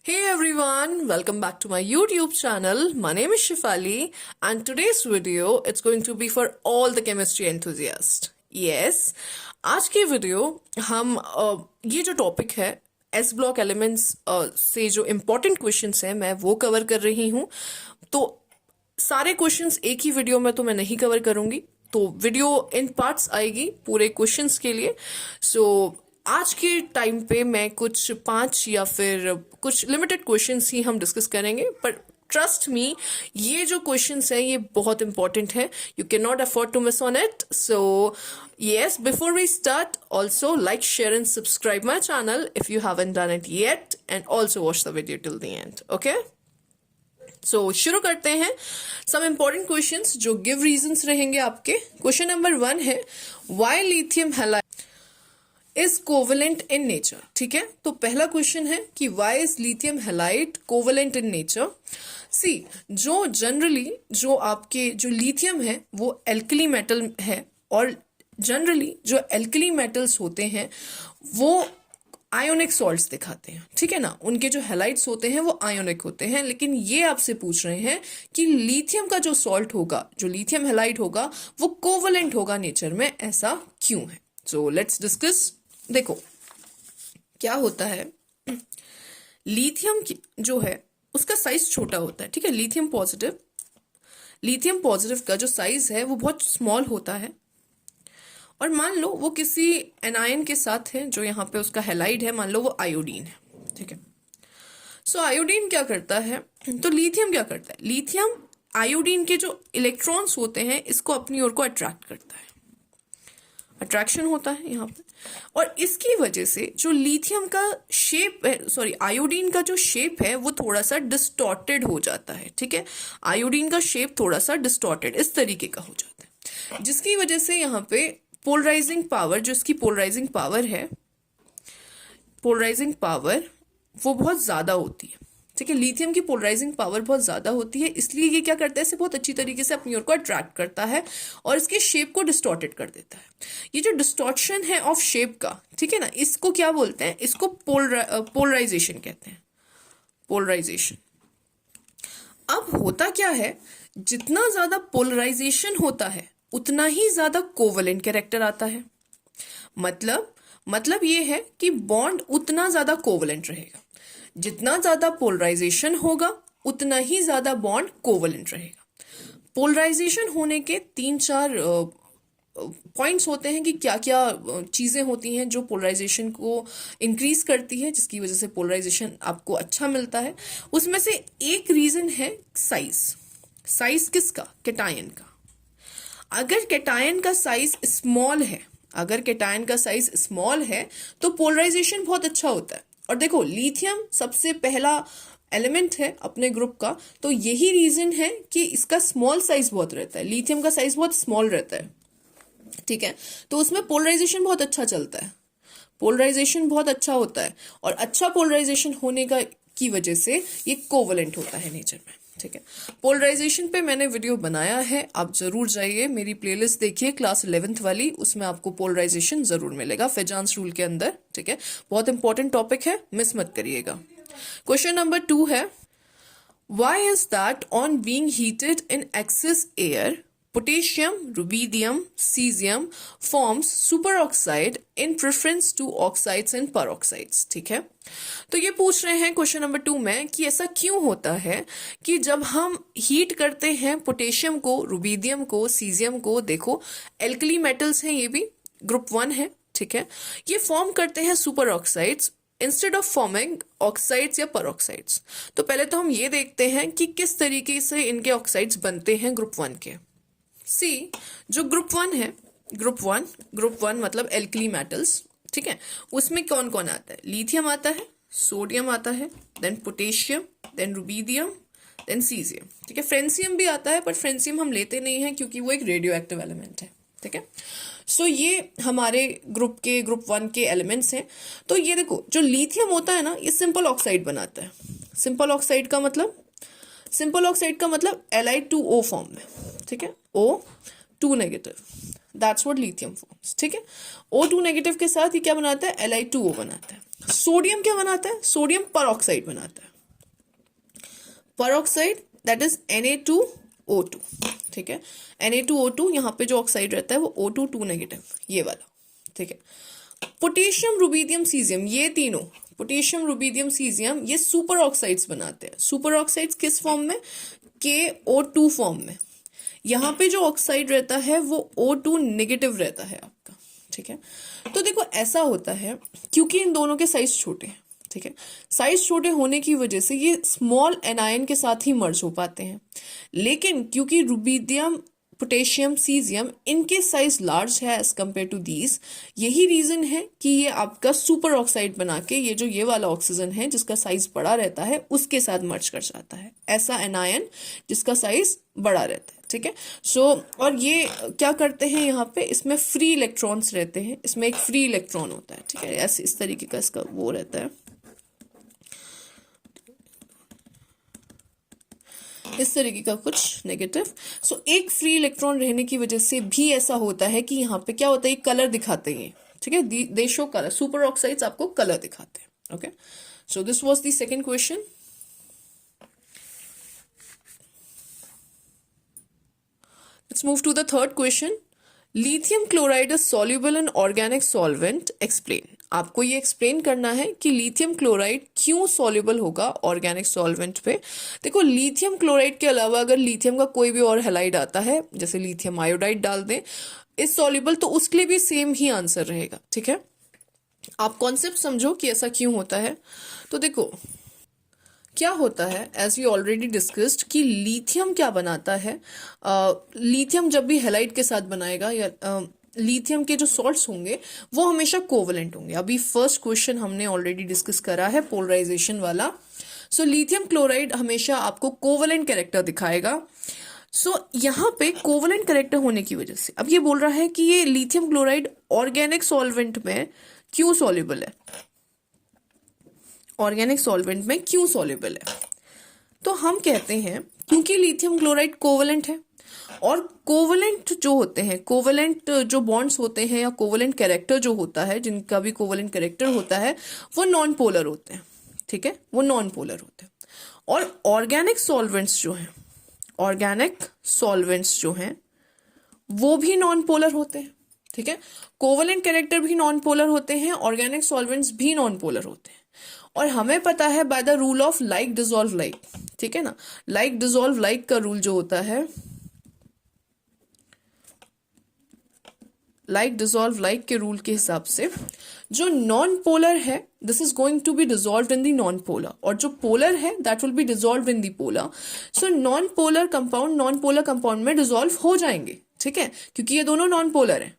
Hey everyone, welcome back to my YouTube channel. My name is Shifali and today's video it's going to be for all the chemistry enthusiasts. Yes, आज की video हम ये जो topic है S block elements से जो important questions हैं मैं वो कवर कर रही हूँ। तो सारे क्वेश्चंस एक ही वीडियो में तो मैं नहीं कवर करूंगी, तो वीडियो इन पार्ट्स आएगी पूरे क्वेश्चंस के लिए। सो आज के टाइम पे मैं कुछ 5 या फिर कुछ लिमिटेड क्वेश्चंस ही हम डिस्कस करेंगे, पर ट्रस्ट मी ये जो क्वेश्चंस हैं ये बहुत इंपॉर्टेंट है। You can not afford to miss on it. So yes, before we start, also like, share and subscribe my channel if you haven't done it yet, and also watch the video till the end. Okay, so शुरू करते हैं। some important questions जो give reasons रहेंगे आपके। Question number 1 है why lithium halide is covalent in nature। ठीक है, तो पहला क्वेश्चन है कि why is lithium halide covalent in nature। सी जो जनरली जो आपके जो लिथियम है वो एल्कली मेटल है, और जनरली जो एल्कली मेटल्स होते हैं वो आयोनिक सॉल्ट्स दिखाते हैं। ठीक है ना, उनके जो हैलाइड्स होते हैं वो आयोनिक होते हैं। लेकिन ये आपसे पूछ रहे हैं कि लिथियम का जो सॉल्ट होगा, जो लिथियम हैलाइड होगा, वो कोवलेंट होगा नेचर में, ऐसा क्यों है। So let's discuss. देखो क्या होता है, लिथियम जो है उसका साइज छोटा होता है। ठीक है, लिथियम पॉजिटिव का जो साइज है वो बहुत स्मॉल होता है। और मान लो वो किसी एनायन के साथ है, जो यहाँ पे उसका हैलाइड है, मान लो वो आयोडीन है। ठीक है, सो आयोडीन क्या करता है, तो लिथियम क्या करता है, लिथियम आयोडीन के जो इलेक्ट्रॉन्स होते हैं इसको अपनी ओर को अट्रैक्ट करता है, अट्रैक्शन होता है यहाँ पे। और इसकी वजह से जो लिथियम का शेप है, सॉरी आयोडीन का जो शेप है वो थोड़ा सा डिस्टॉर्टेड हो जाता है। ठीक है, आयोडीन का शेप थोड़ा सा डिस्टॉर्टेड इस तरीके का हो जाता है, जिसकी वजह से यहाँ पे पोलराइजिंग पावर, जो इसकी पोलराइजिंग पावर है, पोलराइजिंग पावर वो बहुत ज्यादा होती है। ठीक है, लिथियम की पोलराइजिंग पावर बहुत ज्यादा होती है, इसलिए ये क्या करता है, इसे बहुत अच्छी तरीके से अपनी ओर को अट्रैक्ट करता है और इसके शेप को डिस्टॉर्टेड कर देता है। ये जो डिस्टॉर्शन है ऑफ शेप का, ठीक है ना, इसको क्या बोलते हैं, इसको पोलराइजेशन कहते हैं, पोलराइजेशन। अब होता क्या है, जितना ज्यादा पोलराइजेशन होता है उतना ही ज्यादा कोवलेंट कैरेक्टर आता है। मतलब ये है कि बॉन्ड उतना ज्यादा कोवलेंट रहेगा। जितना ज्यादा पोलराइजेशन होगा उतना ही ज्यादा बॉन्ड कोवलेंट रहेगा। पोलराइजेशन होने के 3-4 पॉइंट्स होते हैं कि क्या क्या चीजें होती हैं जो पोलराइजेशन को इंक्रीज करती है, जिसकी वजह से पोलराइजेशन आपको अच्छा मिलता है। उसमें से एक रीजन है साइज किसका, कैटायन का। अगर कैटायन का साइज स्मॉल है तो पोलराइजेशन बहुत अच्छा होता है। और देखो लिथियम सबसे पहला एलिमेंट है अपने ग्रुप का, तो यही रीजन है कि इसका स्मॉल साइज बहुत रहता है, लिथियम का साइज बहुत स्मॉल रहता है। ठीक है, तो उसमें पोलराइजेशन बहुत अच्छा चलता है, पोलराइजेशन बहुत अच्छा होता है, और अच्छा पोलराइजेशन होने की वजह से ये कोवलेंट होता है नेचर में। ठीक है, पोलराइजेशन पे मैंने वीडियो बनाया है, आप जरूर जाइए मेरी प्लेलिस्ट देखिए, क्लास 11th वाली, उसमें आपको पोलराइजेशन जरूर मिलेगा फेजांस रूल के अंदर। ठीक है, बहुत इंपॉर्टेंट टॉपिक है, मिस मत करिएगा। क्वेश्चन नंबर 2 है why is that on being heated in excess air potassium, rubidium, cesium forms superoxide in preference to oxides and peroxides। ठीक है, तो ये पूछ रहे हैं क्वेश्चन नंबर 2 में कि ऐसा क्यों होता है कि जब हम हीट करते हैं पोटेशियम को, रुबीडियम को, सीजियम को, देखो एल्कली मेटल्स हैं, ये भी ग्रुप 1 है। ठीक है, ये फॉर्म करते हैं super oxides instead of forming oxides या परऑक्साइड्स। तो पहले तो हम ये देखते हैं कि किस तरीके से इनके ऑक्साइड्स बनते हैं ग्रुप 1 के। सी जो ग्रुप 1 है, ग्रुप वन मतलब एल्कली मेटल्स। ठीक है, उसमें कौन कौन आता है, लिथियम आता है, सोडियम आता है, then potassium, then rubidium, then caesium. ठीक है, फ्रेंसियम भी आता है, पर फ्रेंसियम हम लेते नहीं हैं क्योंकि वो एक रेडियो एक्टिव एलिमेंट है। ठीक है, सो ये हमारे ग्रुप 1 के एलिमेंट्स हैं। तो ये देखो जो लिथियम होता है ना, ये सिंपल ऑक्साइड बनाता है। सिंपल ऑक्साइड का मतलब Li2O फॉर्म में। ठीक है, O2 negative, that's what lithium forms. ठीक है, O2 नेगेटिव के साथ ये क्या बनाता है, Li2O बनाता है। सोडियम क्या बनाता है, सोडियम परऑक्साइड बनाता है। peroxide that is Na2O2, ठीक है, Na2O2, यहाँ पे जो ऑक्साइड रहता है वो O2 नेगेटिव, ये वाला, ठीक है। पोटेशियम, रुबीडियम, सीजियम, ये तीनों, पोटेशियम, रुबीडियम, सीजियम, ये सुपर ऑक्साइड्स बनाते हैं। सुपर ऑक्साइड्स किस फॉर्म में? KO2 फॉर्म में। यहाँ पे जो ऑक्साइड रहता है वो O2 नेगेटिव रहता है आपका, ठीक है। तो देखो ऐसा होता है क्योंकि इन दोनों के साइज छोटे हैं, ठीक है, साइज छोटे होने की वजह से ये स्मॉल एनायन के साथ ही मर्ज हो पाते हैं। लेकिन क्योंकि रुबीडियम, पोटेशियम, सीजियम, इनके साइज लार्ज है एज कंपेयर टू दीज, यही रीजन है कि ये आपका सुपर ऑक्साइड बना के ये जो ये वाला ऑक्सीजन है जिसका साइज बड़ा रहता है उसके साथ मर्ज कर जाता है, ऐसा एनायन जिसका साइज बड़ा रहता है, ठीक है। सो और ये क्या करते हैं यहाँ पे, इसमें फ्री इलेक्ट्रॉन्स रहते हैं, इसमें एक फ्री इलेक्ट्रॉन होता है, ठीक है, ऐसे इस तरीके का इसका वो रहता है, इस तरीके का कुछ नेगेटिव। सो एक फ्री इलेक्ट्रॉन रहने की वजह से भी ऐसा होता है कि यहाँ पे क्या होता है, कलर दिखाते हैं, ठीक है, they show colour, super oxides आपको कलर दिखाते हैं। Okay, so this was the second question. Let's move to the third question. Lithium chloride is soluble in organic solvent, explain. आपको ये एक्सप्लेन करना है कि लिथियम क्लोराइड क्यों सॉल्युबल होगा ऑर्गेनिक सॉल्वेंट पे। देखो लिथियम क्लोराइड के अलावा अगर लिथियम का कोई भी और हैलाइड आता है, जैसे लिथियम आयोडाइड डाल दें इज सॉल्युबल, तो उसके लिए भी सेम ही आंसर रहेगा, ठीक है। आप कॉन्सेप्ट समझो कि ऐसा क्यों होता है। तो देखो क्या होता है, एज वी ऑलरेडी डिस्कस्ड, कि लिथियम क्या बनाता है, लिथियम जब भी हैलाइड के साथ बनाएगा या लिथियम के जो सॉल्ट्स होंगे वो हमेशा कोवलेंट होंगे। अभी फर्स्ट क्वेश्चन हमने ऑलरेडी डिस्कस करा है पोलराइजेशन वाला। सो लिथियम क्लोराइड हमेशा आपको कोवलेंट कैरेक्टर दिखाएगा। सो यहाँ पे कोवलेंट कैरेक्टर होने की वजह से अब ये बोल रहा है कि ये लिथियम क्लोराइड ऑर्गेनिक सॉल्वेंट में क्यों सॉल्युबल है, ऑर्गेनिक सॉल्वेंट में क्यों सॉल्युबल है। तो हम कहते हैं क्योंकि लिथियम क्लोराइड कोवलेंट है, और कोवलेंट जो होते हैं, कोवलेंट जो बॉन्ड्स होते हैं या कोवलेंट कैरेक्टर जो होता है, जिनका भी कोवलेंट कैरेक्टर होता है, वो नॉन पोलर होते हैं, ठीक है, वो नॉन पोलर होते हैं। और ऑर्गेनिक सॉल्वेंट्स जो हैं, ऑर्गेनिक सॉल्वेंट्स जो हैं वो भी नॉन पोलर होते हैं, ठीक है। कोवलेंट कैरेक्टर भी नॉन पोलर होते हैं, ऑर्गेनिक सॉल्वेंट्स भी नॉन पोलर होते हैं। और हमें पता है by the rule of like dissolve like, ठीक है ना, लाइक डिसॉल्व लाइक का रूल जो होता है, लाइक डिसॉल्व लाइक के रूल के हिसाब से जो नॉन पोलर है this is going to be dissolve in the non polar, और जो पोलर है that will be dissolve in the polar. So non polar compound में डिसॉल्व हो जाएंगे, ठीक है, क्योंकि ये दोनों नॉन पोलर हैं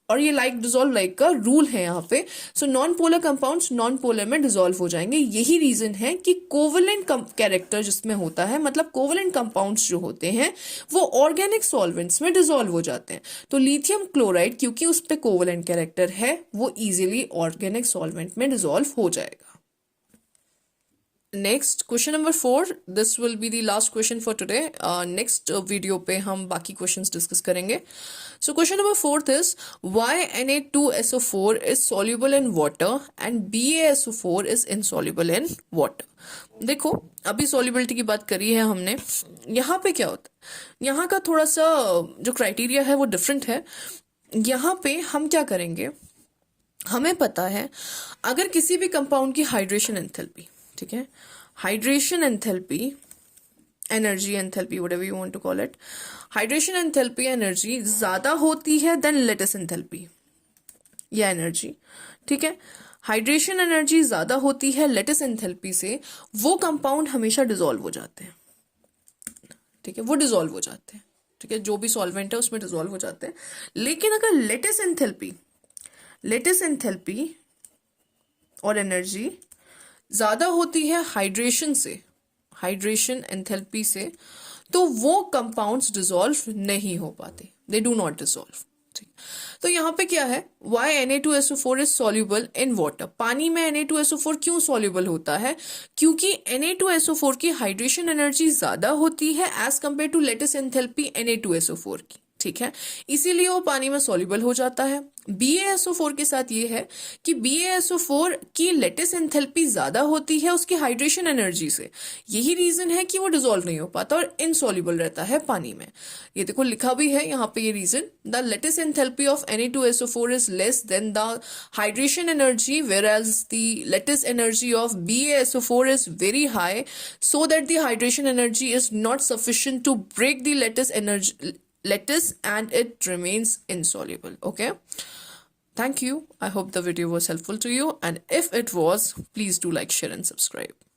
और ये लाइक डिसॉल्व लाइक का रूल है यहाँ पे। सो non polar compounds non polar में डिसॉल्व हो जाएंगे। यही रीजन है कि कोवलेंट कैरेक्टर जिसमें होता है, मतलब कोवलेंट कंपाउंड्स जो होते हैं वो ऑर्गेनिक सॉल्वेंट्स में डिसॉल्व हो जाते हैं। तो लिथियम क्लोराइड क्योंकि उस पे कोवलेंट कैरेक्टर है वो इजीली ऑर्गेनिक सॉल्वेंट में डिसॉल्व हो जाएगा। Next question number 4, this will be the last question for today. Next video पे हम बाकी क्वेश्चंस डिस्कस करेंगे। So question number 4 is why Na2SO4 is soluble in water and BaSO4 is insoluble in water. देखो अभी solubility की बात करी है हमने, यहाँ पे क्या होता है, यहाँ का थोड़ा सा जो क्राइटेरिया है वो डिफरेंट है। यहाँ पे हम क्या करेंगे, हमें पता है अगर किसी भी कंपाउंड की हाइड्रेशन एंथैल्पी, ठीक है, hydration enthalpy, energy enthalpy, whatever you want to call it, hydration enthalpy energy ज्यादा होती है देन लेटिस एंथैल्पी या एनर्जी, ठीक है, हाइड्रेशन एनर्जी ज्यादा होती है लेटिस एंथैल्पी से, वो कंपाउंड हमेशा डिसॉल्व हो जाते हैं, ठीक है, वो डिसॉल्व हो जाते हैं, ठीक है, जो भी सॉल्वेंट है उसमें डिसॉल्व हो जाते हैं। लेकिन अगर लेटिस एंथैल्पी और एनर्जी ज्यादा होती है हाइड्रेशन से, हाइड्रेशन एंथैल्पी से, तो वो कंपाउंड्स डिसॉल्व नहीं हो पाते, दे डू नॉट डिसॉल्व, ठीक। तो यहाँ पे क्या है, why Na2SO4 is soluble in water. पानी में Na2SO4 क्यों सॉल्युबल होता है, क्योंकि Na2SO4 की हाइड्रेशन एनर्जी ज्यादा होती है as compare to lattice enthalpy Na2SO4 की, ठीक है, इसीलिए वो पानी में सॉल्युबल हो जाता है। BaSO4 के साथ ये है कि BaSO4 की लेटिस एंथैल्पी ज्यादा होती है उसकी हाइड्रेशन एनर्जी से, यही रीजन है कि वो डिसॉल्व नहीं हो पाता और इनसॉल्युबल रहता है पानी में। ये देखो लिखा भी है यहाँ पे ये reason, the lattice enthalpy of Na2SO4 is less than the hydration energy whereas the lattice energy of BaSO4 is very high, so that the hydration energy is not sufficient to break the lattice and it remains insoluble. Okay, thank you. I hope the video was helpful to you, and if it was, please do like, share and subscribe.